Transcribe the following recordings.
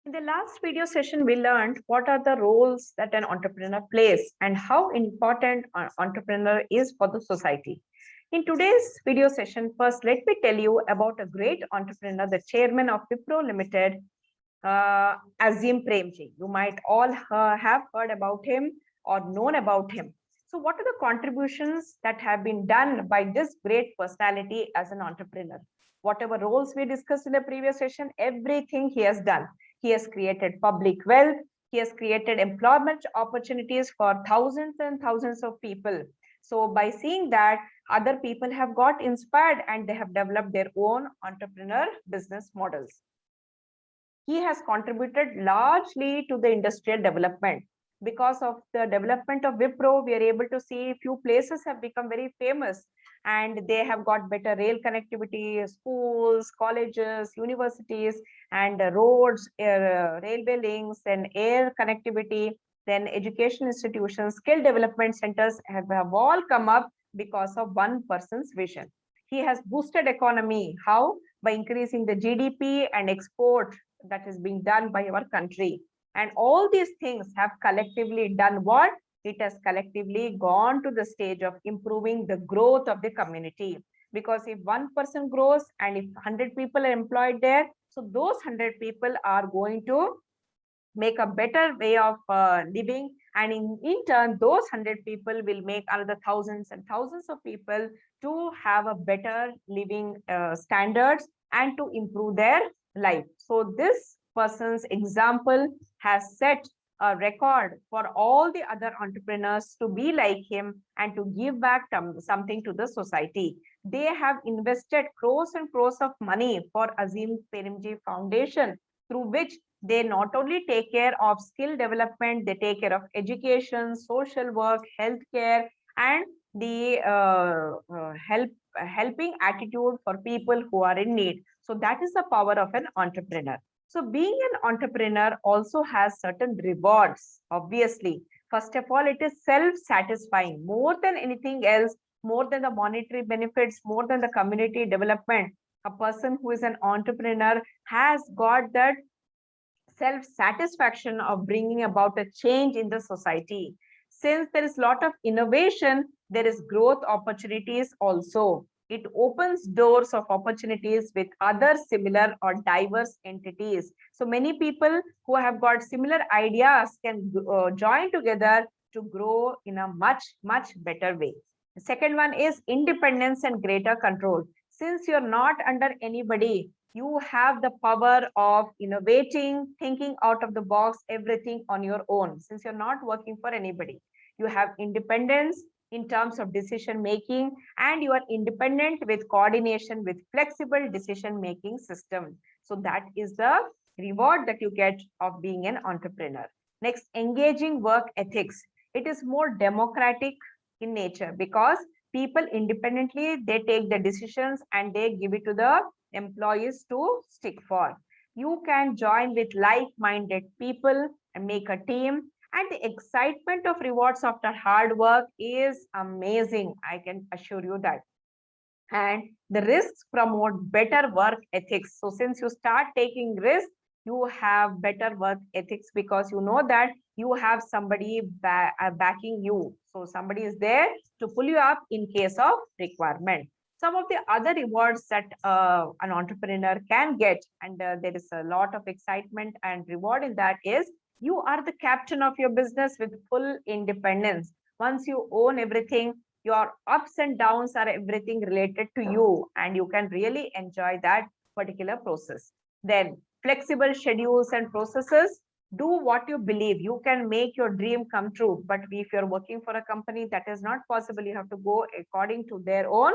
In the last video session, we learned what are the roles that an entrepreneur plays and how important an entrepreneur is for the society. In today's video session, first, let me tell you about a great entrepreneur, the chairman of Wipro Limited, Azim Premji. You might all have heard about him or known about him. So what are the contributions that have been done by this great personality as an entrepreneur? Whatever roles we discussed in the previous session, everything he has done. He has created public wealth. He has created employment opportunities for thousands and thousands of people. So by seeing that, other people have got inspired and they have developed their own entrepreneur business models. He has contributed largely to the industrial development. Because of the development of Wipro, we are able to see few places have become very famous and they have got better rail connectivity, schools, colleges, universities, and roads, railway links, and air connectivity, then education institutions, skill development centers have all come up because of one person's vision. He has boosted economy. How? By increasing the GDP and export that is being done by our country. And all these things have collectively done what? It has collectively gone to the stage of improving the growth of the community. Because if one person grows and if 100 people are employed there, so those 100 people are going to make a better way of living, and in turn those 100 people will make another thousands and thousands of people to have a better living standards and to improve their life. So this person's example has set a record for all the other entrepreneurs to be like him and to give back something to the society. They have invested crores and crores of money for Azim Premji Foundation, through which they not only take care of skill development, they take care of education, social work, healthcare, and the helping attitude for people who are in need. So that is the power of an entrepreneur. So being an entrepreneur also has certain rewards, obviously. First of all, it is self-satisfying. More than anything else, more than the monetary benefits, more than the community development, a person who is an entrepreneur has got that self-satisfaction of bringing about a change in the society. Since there is a lot of innovation, there is growth opportunities also. It opens doors of opportunities with other similar or diverse entities. So many people who have got similar ideas can join together to grow in a much, much better way. The second one is independence and greater control. Since you're not under anybody, you have the power of innovating, thinking out of the box, everything on your own. Since you're not working for anybody, you have independence in terms of decision making, and you are independent with coordination with flexible decision making system. So that is the reward that you get of being an entrepreneur. Next, engaging work ethics. It is more democratic in nature because people independently, they take the decisions and they give it to the employees to stick for. You can join with like-minded people and make a team, and the excitement of rewards after hard work is amazing. I can assure you that. And the risks promote better work ethics. So since you start taking risks, you have better work ethics because you know that you have somebody backing you. So somebody is there to pull you up in case of requirement. Some of the other rewards that an entrepreneur can get, and there is a lot of excitement and reward in that, is you are the captain of your business with full independence. Once you own everything, your ups and downs are everything related to you, and you can really enjoy that particular process. Then flexible schedules and processes. Do what you believe. You can make your dream come true, but if you're working for a company, that is not possible. You have to go according to their own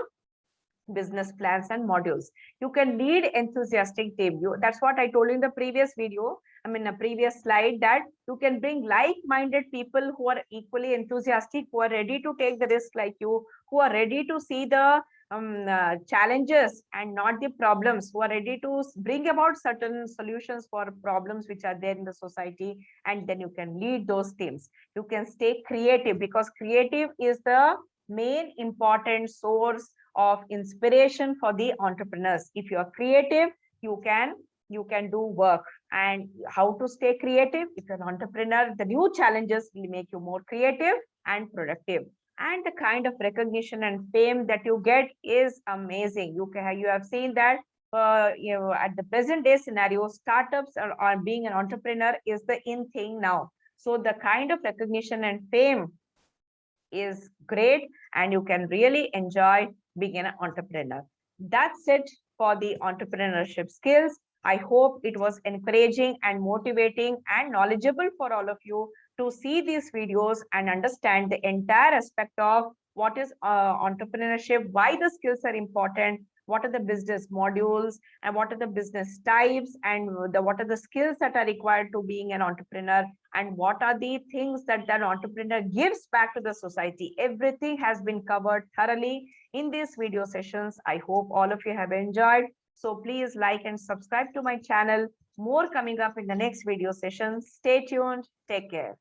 business plans and modules. You can lead enthusiastic team. That's what I told in the previous video. I mean, a previous slide, that you can bring like-minded people who are equally enthusiastic, who are ready to take the risk like you, who are ready to see the challenges and not the problems, who are ready to bring about certain solutions for problems which are there in the society, and then you can lead those teams. You can stay creative because creative is the main important source of inspiration for the entrepreneurs. If you are creative, you can do work, and how to stay creative. If you're an entrepreneur, the new challenges will make you more creative and productive. And the kind of recognition and fame that you get is amazing. You have seen that at the present day scenario, startups are being an entrepreneur is the in thing now. So the kind of recognition and fame is great, and you can really enjoy being an entrepreneur. That's it for the entrepreneurship skills. I hope it was encouraging and motivating and knowledgeable for all of you to see these videos and understand the entire aspect of what is entrepreneurship, why the skills are important, what are the business modules, and what are the business types, and what are the skills that are required to being an entrepreneur, and what are the things that an entrepreneur gives back to the society. Everything has been covered thoroughly in these video sessions. I hope all of you have enjoyed. So please like and subscribe to my channel. More coming up in the next video session. Stay tuned. Take care.